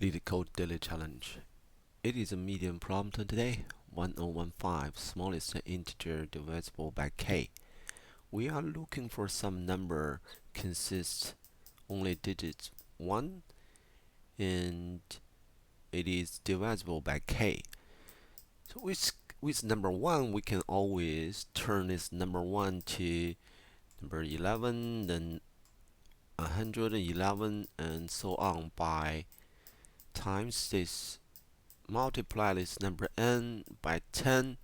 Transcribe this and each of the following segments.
Leetcode daily challenge. It is a medium problem today. 1015, smallest integer divisible by k. We are looking for some number consists only digits 1 and it is divisible by k. So with number 1 we can always turn this number 1 to number 11, then 111 and so on by times this, multiply this number n by 10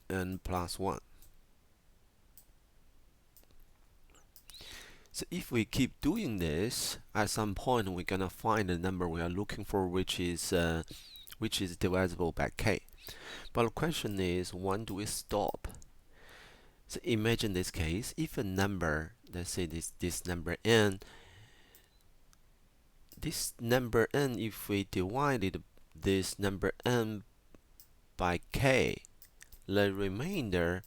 and plus 1. So if we keep doing this, at some point we're gonna find the number we are looking for, which is divisible by k. But the question is, when do we stop? So imagine this case: if a number, let's say this number n, if we divided this number n by k, the remainder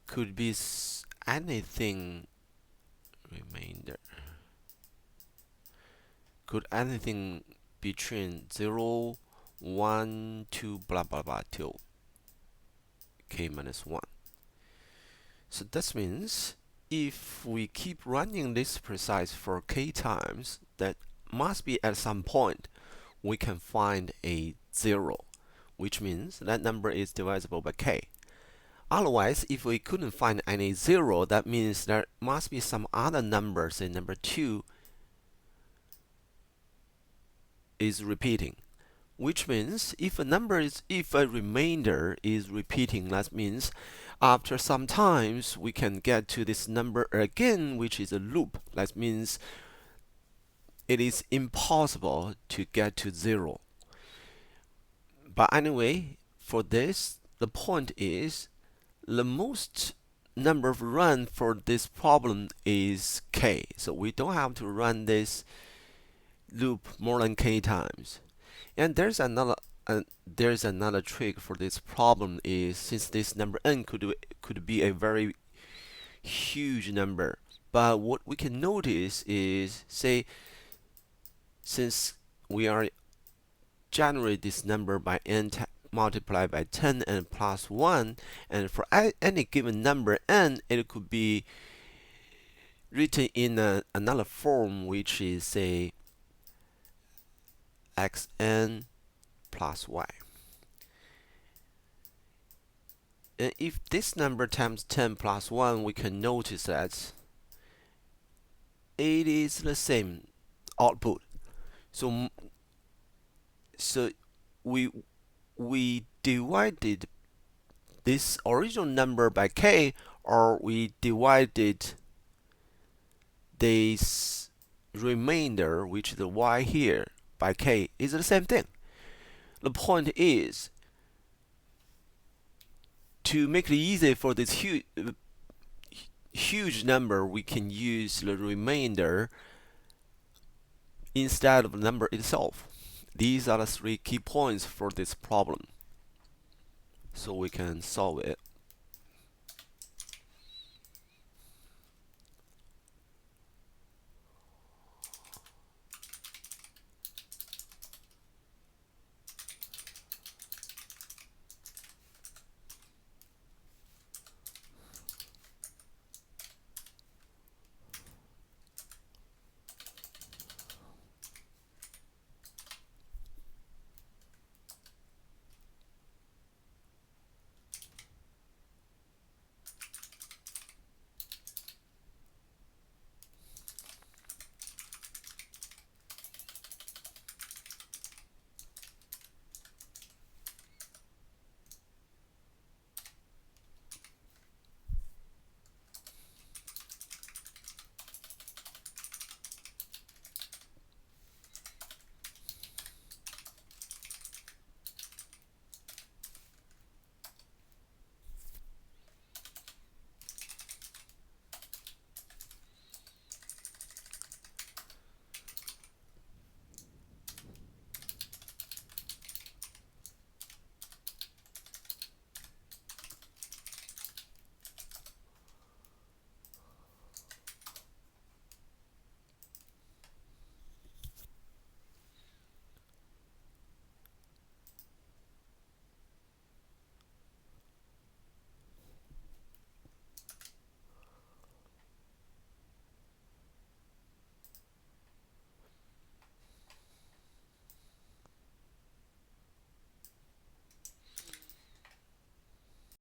could be anything. Could anything between 0, 1, 2, blah blah blah till k minus 1. So that means if we keep running this precise for k times, that must be at some point we can find a 0, which means that number is divisible by k. Otherwise, if we couldn't find any 0, that means there must be some other number, say number 2 is repeating. Which means if a remainder is repeating, that means after some times we can get to this number again, which is a loop. That means it is impossible to get to 0. But anyway, for this, the point is the most number of run for this problem is k. So we don't have to run this loop more than k times. And there's another trick for this problem is, since this number n could be a very huge number, but what we can notice is, say, since we are generate this number by n multiplied by 10 and plus 1, and for any given number n, it could be written in another form, which is, say, xn plus y. And if this number times 10 plus 1, we can notice that it is the same output. So we divided this original number by k, or we divided this remainder, which is the y here, by k, is the same thing. The point is, to make it easy for this huge number, we can use the remainder instead of the number itself. These are the 3 key points for this problem. So we can solve it.